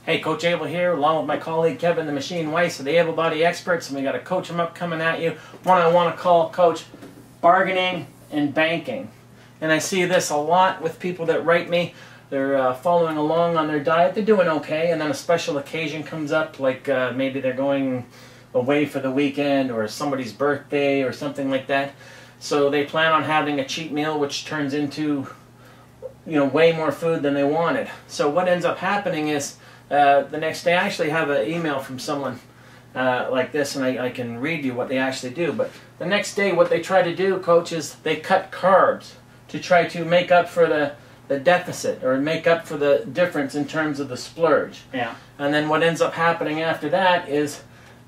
Hey, Coach Abel here, along with my colleague Kevin the Machine Weiss of the Able Body Experts, and we got a Coach 'em Up coming at you. One I want to call, Coach, bargaining and banking. And I see this a lot with people that write me. They're following along on their diet. They're doing okay, and then a special occasion comes up, like maybe they're going away for the weekend or somebody's birthday or something like that. So they plan on having a cheat meal, which turns into, you know, way more food than they wanted. So what ends up happening is the next day, I actually have an email from someone like this, and I can read you what they actually do. But the next day, what they try to do, Coach, is they cut carbs to try to make up for the deficit, or make up for the difference in terms of the splurge. Yeah. And then what ends up happening after that is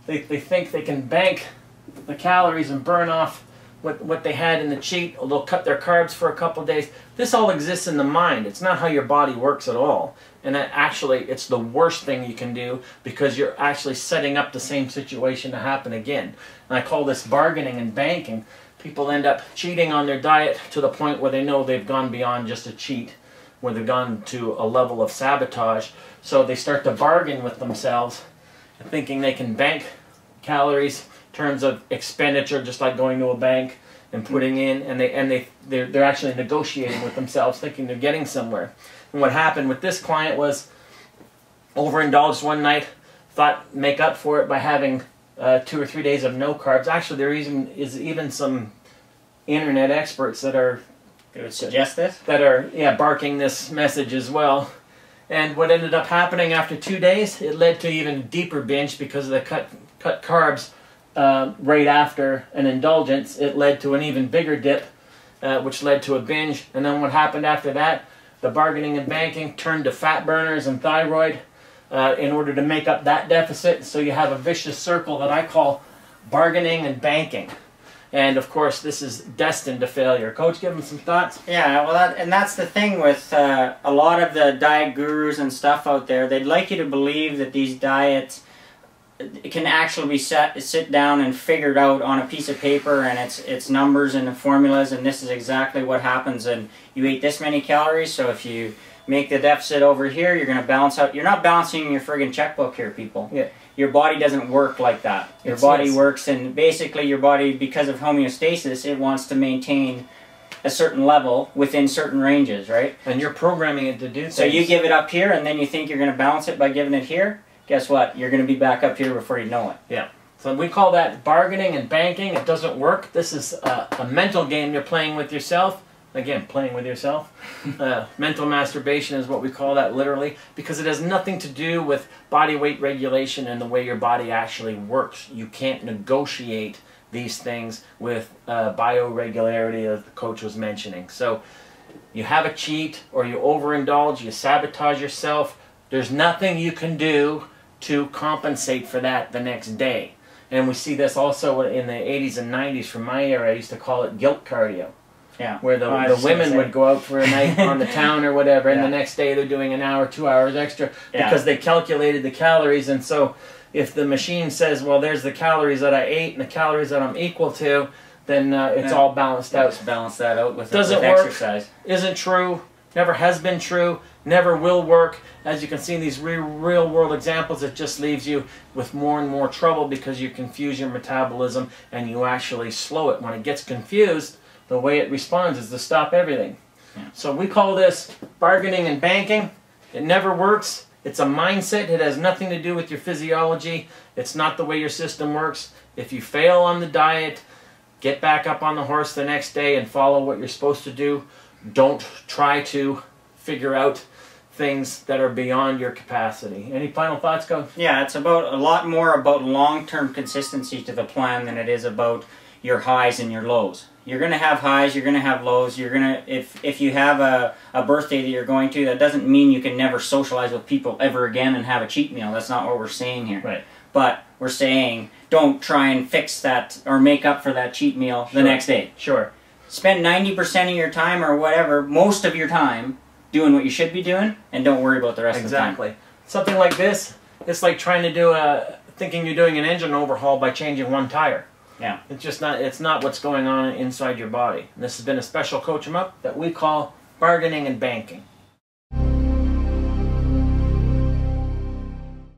they think they can bank the calories and burn off what they had in the cheat. They'll cut their carbs for a couple of days. This all exists in the mind. It's not how your body works at all. And actually, it's the worst thing you can do, because you're actually setting up the same situation to happen again. And I call this bargaining and banking. People end up cheating on their diet to the point where they know they've gone beyond just a cheat, where they've gone to a level of sabotage. So they start to bargain with themselves, thinking they can bank calories in terms of expenditure, just like going to a bank and putting in, and they're actually negotiating with themselves, thinking they're getting somewhere. And what happened with this client was overindulged one night, thought make up for it by having 2 or 3 days of no carbs. Actually, there is even some internet experts that are Suggest this? that are barking this message as well. And what ended up happening after 2 days, it led to even deeper binge because of the cut carbs right after an indulgence. It led to an even bigger dip, which led to a binge. And then what happened after that, the bargaining and banking turned to fat burners and thyroid in order to make up that deficit. So you have a vicious circle that I call bargaining and banking. And of course, this is destined to failure. Coach, give them some thoughts. Yeah, well, that's the thing with a lot of the diet gurus and stuff out there. They'd like you to believe that these diets can actually be sit down and figured out on a piece of paper, and it's numbers and formulas, and this is exactly what happens. And you eat this many calories, so if you make the deficit over here, you're going to balance out. You're not balancing your friggin' checkbook here, people. Yeah. Your body doesn't work like that. Your body works, and basically your body, because of homeostasis, it wants to maintain a certain level within certain ranges, right? And you're programming it to do things. So you give it up here, and then you think you're going to balance it by giving it here. Guess what? You're going to be back up here before you know it. Yeah. So we call that bargaining and banking. It doesn't work. This is a mental game you're playing with yourself. Again, playing with yourself. Mental masturbation is what we call that, literally, because it has nothing to do with body weight regulation and the way your body actually works. You can't negotiate these things with bioregularity, as the coach was mentioning. So you have a cheat, or you overindulge, you sabotage yourself. There's nothing you can do to compensate for that the next day. And we see this also in the 80s and 90s from my era. I used to call it guilt cardio. Yeah. Where the women would go out for a night on the town or whatever, and the next day they're doing an hour, 2 hours extra because they calculated the calories. And so if the machine says, well, there's the calories that I ate and the calories that I'm equal to, then it's all balanced out. Just balance that out with Doesn't with work, exercise. Isn't true, never has been true, never will work. As you can see in these real world examples, it just leaves you with more and more trouble because you confuse your metabolism and you actually slow it. When it gets confused, the way it responds is to stop everything. Yeah. So we call this bargaining and banking. It never works. It's a mindset. It has nothing to do with your physiology. It's not the way your system works. If you fail on the diet, get back up on the horse the next day and follow what you're supposed to do. Don't try to figure out things that are beyond your capacity. Any final thoughts, Coach? Yeah, it's about a lot more about long-term consistency to the plan than it is about your highs and your lows. You're going to have highs, you're going to have lows. You're going to, if you have a birthday that you're going to, that doesn't mean you can never socialize with people ever again and have a cheat meal. That's not what we're saying here. Right. But we're saying don't try and fix that or make up for that cheat meal the next day. Sure. Spend 90% of your time, or whatever, most of your time, doing what you should be doing, and don't worry about the rest of the time. Exactly. Something like this, it's like trying to do thinking you're doing an engine overhaul by changing one tire. Yeah. It's just not, it's not what's going on inside your body. And this has been a special Coach 'em Up that we call bargaining and banking.